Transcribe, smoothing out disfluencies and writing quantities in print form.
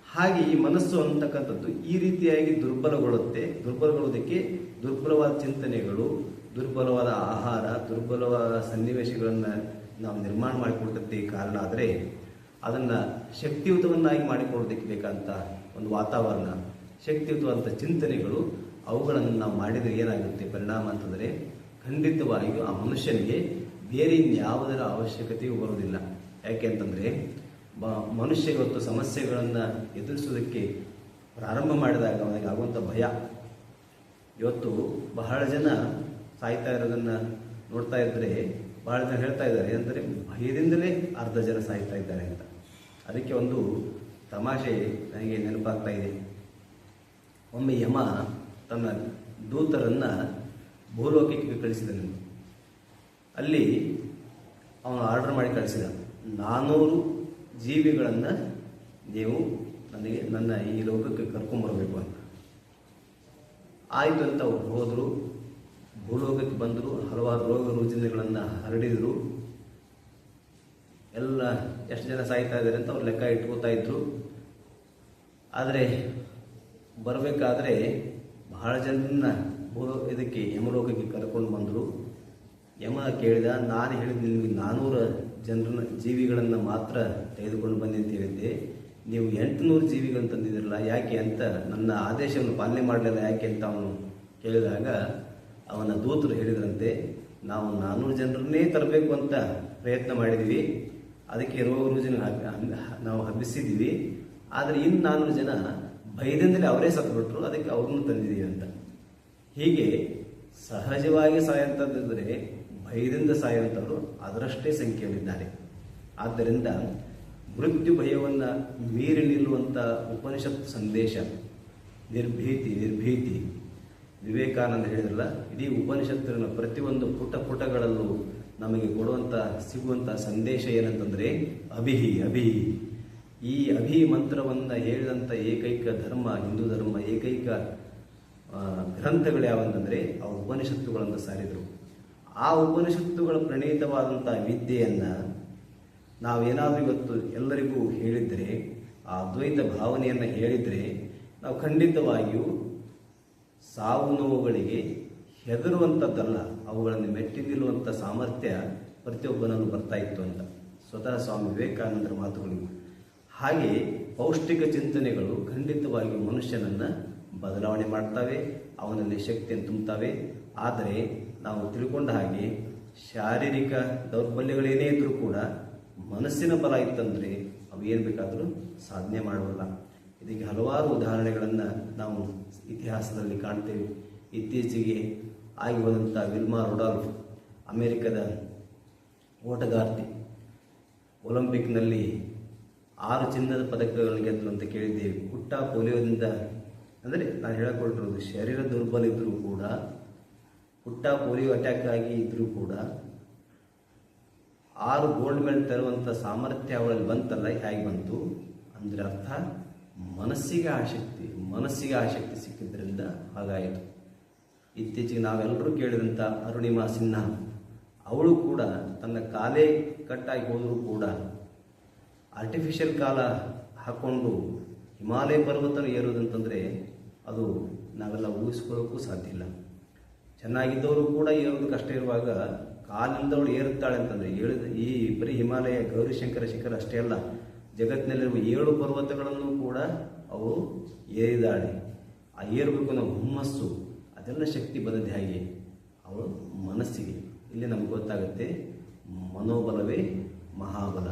ಹಾಗೆ ಈ ಮನಸ್ಸು ಅಂತಕ್ಕಂಥದ್ದು ಈ ರೀತಿಯಾಗಿ ದುರ್ಬಲಗೊಳ್ಳೋದಕ್ಕೆ ದುರ್ಬಲವಾದ ಚಿಂತನೆಗಳು, ದುರ್ಬಲವಾದ ಆಹಾರ, ದುರ್ಬಲವಾದ ಸನ್ನಿವೇಶಗಳನ್ನು ನಾವು ನಿರ್ಮಾಣ ಮಾಡಿಕೊಳ್ತಕ್ಕೆ ಕಾರಣ. ಆದರೆ ಅದನ್ನು ಶಕ್ತಿಯುತವನ್ನಾಗಿ ಮಾಡಿಕೊಳ್ಳೋದಕ್ಕೆ ಬೇಕಂತ ಒಂದು ವಾತಾವರಣ, ಶಕ್ತಿಯುತವಾದಂಥ ಚಿಂತನೆಗಳು, ಅವುಗಳನ್ನು ನಾವು ಮಾಡಿದರೆ ಏನಾಗುತ್ತೆ ಪರಿಣಾಮ ಅಂತಂದರೆ ಖಂಡಿತವಾಗಿಯೂ ಆ ಮನುಷ್ಯನಿಗೆ ಬೇರೆ ಇನ್ಯಾವುದರ ಅವಶ್ಯಕತೆಯೂ ಬರುವುದಿಲ್ಲ. ಯಾಕೆ ಅಂತಂದರೆ ಮನುಷ್ಯ ಇವತ್ತು ಸಮಸ್ಯೆಗಳನ್ನು ಎದುರಿಸೋದಕ್ಕೆ ಪ್ರಾರಂಭ ಮಾಡಿದಾಗ ಅವನಿಗೆ ಆಗುವಂಥ ಭಯ. ಇವತ್ತು ಬಹಳ ಜನ ಸಾಯ್ತಾ ಇರೋದನ್ನು ನೋಡ್ತಾ ಇದ್ದರೆ ಬಹಳ ಜನ ಹೇಳ್ತಾ ಇದ್ದಾರೆ ಅಂದರೆ ಭಯದಿಂದಲೇ ಅರ್ಧ ಜನ ಸಾಯ್ತಾ ಇದ್ದಾರೆ ಅಂತ. ಅದಕ್ಕೆ ಒಂದು ತಮಾಷೆ ನನಗೆ ನೆನಪಾಗ್ತಾ ಇದೆ. ಒಮ್ಮೆ ಯಮ ತನ್ನ ದೂತರನ್ನು ಭೂಲೋಕಕ್ಕೆ ಕಳಿಸಿದನು. ಅಲ್ಲಿ ಅವನು ಆರ್ಡರ್ ಮಾಡಿ ಕಳಿಸಿದ, 400 ಜೀವಿಗಳನ್ನು ನೀವು ನನ್ನ ಈ ಲೋಕಕ್ಕೆ ಕರ್ಕೊಂಬರಬೇಕು ಅಂತ. ಆಯಿತು ಅಂತ ಅವ್ರು ಹೋದರು, ಭೂಲೋಕಕ್ಕೆ ಬಂದರು, ಹಲವಾರು ರೋಗ ರುಜಿನಗಳನ್ನು ಹರಡಿದರು. ಎಲ್ಲ ಎಷ್ಟು ಜನ ಸಾಯ್ತಾ ಇದ್ದಾರೆ ಅಂತ ಅವ್ರು ಲೆಕ್ಕ ಇಟ್ಕೋತಾ ಇದ್ರು. ಆದರೆ ಬರಬೇಕಾದ್ರೆ ಬಹಳ ಜನರನ್ನ ಇದಕ್ಕೆ ಯಮಲೋಕಕ್ಕೆ ಕರ್ಕೊಂಡು ಬಂದರು. ಯಮ ಕೇಳಿದ, ನಾನು ಹೇಳಿದ ನಿಮಗೆ 400 ಜನರನ್ನ ಜೀವಿಗಳನ್ನು ಮಾತ್ರ ತೆಗೆದುಕೊಂಡು ಬಂದಿ ಅಂತ ಹೇಳಿದ್ದೆ, ನೀವು 800 ಜೀವಿಗಳನ್ನು ತಂದಿದ್ರಲ್ಲ ಯಾಕೆ ಅಂತ, ನನ್ನ ಆದೇಶವನ್ನು ಪಾಲನೆ ಮಾಡಲಿಲ್ಲ ಯಾಕೆ ಅಂತ ಅವನು ಕೇಳಿದಾಗ ಅವನ ದೂತರು ಹೇಳಿದ್ರಂತೆ, ನಾವು 400 ಜನರನ್ನೇ ತರಬೇಕು ಅಂತ ಪ್ರಯತ್ನ ಮಾಡಿದ್ವಿ, ಅದಕ್ಕೆ ರೋಗ ರುಜಿನ ನಾವು ಹಬ್ಬಿಸಿದ್ದೀವಿ, ಆದರೆ ಇನ್ನು 400 ಜನ ಭಯದಿಂದಲೇ ಅವರೇ ಸತ್ತುಬಿಟ್ರು, ಅದಕ್ಕೆ ಅವ್ರನ್ನೂ ತಂದಿದ್ದೀವಿ ಅಂತ. ಹೀಗೆ ಸಹಜವಾಗಿ ಸಾಯುವಂಥದ್ದಿದ್ದರೆ ಭಯದಿಂದ ಸಾಯುವಂಥವರು ಅದರಷ್ಟೇ ಸಂಖ್ಯೆಯಲ್ಲಿದ್ದಾರೆ. ಆದ್ದರಿಂದ ಮೃತ್ಯು ಭಯವನ್ನು ಮೀರಿ ನಿಲ್ಲುವಂಥ ಉಪನಿಷತ್ ಸಂದೇಶ ನಿರ್ಭೀತಿ. ವಿವೇಕಾನಂದ ಹೇಳಿದ್ರಲ್ಲ, ಇಡೀ ಉಪನಿಷತ್ತಿನ ಪ್ರತಿಯೊಂದು ಪುಟಗಳಲ್ಲೂ ನಮಗೆ ಸಿಗುವಂಥ ಸಂದೇಶ ಏನಂತಂದರೆ ಅಭಿಹಿ. ಈ ಅಭಿ ಮಂತ್ರವನ್ನು ಹೇಳಿದಂಥ ಏಕೈಕ ಧರ್ಮ, ಹಿಂದೂ ಧರ್ಮ, ಏಕೈಕ ಗ್ರಂಥಗಳು ಯಾವಂತಂದರೆ ಆ ಉಪನಿಷತ್ತುಗಳನ್ನು ಸಾರಿದರು. ಆ ಉಪನಿಷತ್ತುಗಳ ಪ್ರಣೀತವಾದಂಥ ವಿದ್ಯೆಯನ್ನು ನಾವೇನಾದರೂ ಇವತ್ತು ಎಲ್ಲರಿಗೂ ಹೇಳಿದರೆ, ಆ ಅದ್ವೈತ ಭಾವನೆಯನ್ನು ಹೇಳಿದರೆ, ನಾವು ಖಂಡಿತವಾಗಿಯೂ ಸಾವು ನೋವುಗಳಿಗೆ ಹೆದರುವಂಥದ್ದಲ್ಲ, ಅವುಗಳನ್ನು ಮೆಟ್ಟಿ ನಿಲ್ಲುವಂಥ ಸಾಮರ್ಥ್ಯ ಪ್ರತಿಯೊಬ್ಬನನ್ನು ಬರ್ತಾ ಇತ್ತು ಅಂತ ಸ್ವತಃ ಸ್ವಾಮಿ ವಿವೇಕಾನಂದರ ಮಾತುಗಳು. ಹಾಗೆ ಪೌಷ್ಟಿಕ ಚಿಂತನೆಗಳು ಖಂಡಿತವಾಗಿಯೂ ಮನುಷ್ಯನನ್ನು ಬದಲಾವಣೆ ಮಾಡ್ತವೆ, ಅವನಲ್ಲಿ ಶಕ್ತಿಯನ್ನು ತುಂಬುತ್ತವೆ. ಆದರೆ ನಾವು ತಿಳ್ಕೊಂಡ ಹಾಗೆ ಶಾರೀರಿಕ ದೌರ್ಬಲ್ಯಗಳೇನೇ ಇದ್ದರೂ ಕೂಡ ಮನಸ್ಸಿನ ಬಲ ಇತ್ತಂದರೆ ಅವು ಏನು ಬೇಕಾದರೂ ಸಾಧನೆ ಮಾಡುವಲ್ಲ. ಇದಕ್ಕೆ ಹಲವಾರು ಉದಾಹರಣೆಗಳನ್ನು ನಾವು ಇತಿಹಾಸದಲ್ಲಿ ಕಾಣ್ತೇವೆ. ಇತ್ತೀಚೆಗೆ ಆಗಿ ಹೋದಂಥ ವಿಲ್ಮಾ ರುಡಾಲ್ಫ್, ಅಮೆರಿಕದ ಓಟಗಾರ್ತಿ, ಒಲಿಂಪಿಕ್ನಲ್ಲಿ 6 ಚಿನ್ನದ ಪದಕಗಳನ್ನು ಗೆದ್ದರು ಅಂತ ಕೇಳಿದ್ದೇವೆ. ಪುಟ್ಟ ಪೋಲಿಯೋದಿಂದ, ಅಂದರೆ ನಾನು ಹೇಳಿಕೊಟ್ಟಿರೋದು ಶರೀರ ದುರ್ಬಲ ಇದ್ದರೂ ಕೂಡ, ಪುಟ್ಟ ಪೋಲಿಯೋ ಅಟ್ಯಾಕ್ ಆಗಿ ಇದ್ದರೂ ಕೂಡ 6 ಗೋಲ್ಡ್ ಮೆಡಲ್ ತರುವಂಥ ಸಾಮರ್ಥ್ಯ ಅವಳಲ್ಲಿ ಬಂತಲ್ಲ. ಹೇಗೆ ಬಂತು ಅಂದರೆ ಅರ್ಥ ಮನಸ್ಸಿಗೆ ಆಸಕ್ತಿ ಸಿಕ್ಕಿದ್ರಿಂದ ಹಾಗಾಯಿತು. ಇತ್ತೀಚೆಗೆ ನಾವೆಲ್ಲರೂ ಕೇಳಿದಂಥ ಅರುಣಿಮಾ ಸಿನ್ಹಾ, ಅವಳು ಕೂಡ ತನ್ನ ಕಾಲೇ ಕಟ್ಟಾಗಿ ಹೋದರೂ ಕೂಡ ಆರ್ಟಿಫಿಷಿಯಲ್ ಕಾಲ ಹಾಕ್ಕೊಂಡು ಹಿಮಾಲಯ ಪರ್ವತ ಏರೋದಂತಂದರೆ ಅದು ನಾವೆಲ್ಲ ಊಹಿಸ್ಕೊಳ್ಳೋಕ್ಕೂ ಸಾಧ್ಯ ಇಲ್ಲ. ಚೆನ್ನಾಗಿದ್ದವರು ಕೂಡ ಏರೋದು ಕಷ್ಟ ಇರುವಾಗ ಕಾಲಿಲ್ಲದವಳು ಏರುತ್ತಾಳೆ ಅಂತಂದರೆ ಈ ಬರೀ ಹಿಮಾಲಯ ಗೌರಿಶಂಕರ ಶಿಖರ ಅಷ್ಟೇ ಅಲ್ಲ, ಜಗತ್ತಿನಲ್ಲಿರುವ 7 ಪರ್ವತಗಳನ್ನು ಕೂಡ ಅವಳು ಏರಿದಾಳೆ. ಆ ಏರಬೇಕು ಅನ್ನೋ ಹುಮ್ಮಸ್ಸು, ಅದೆಲ್ಲ ಶಕ್ತಿ ಬಂದದ್ದು ಹೇಗೆ? ಅವಳು ಮನಸ್ಸಿಗೆ. ಇಲ್ಲಿ ನಮ್ಗೆ ಗೊತ್ತಾಗುತ್ತೆ ಮನೋಬಲವೇ ಮಹಾಬಲ.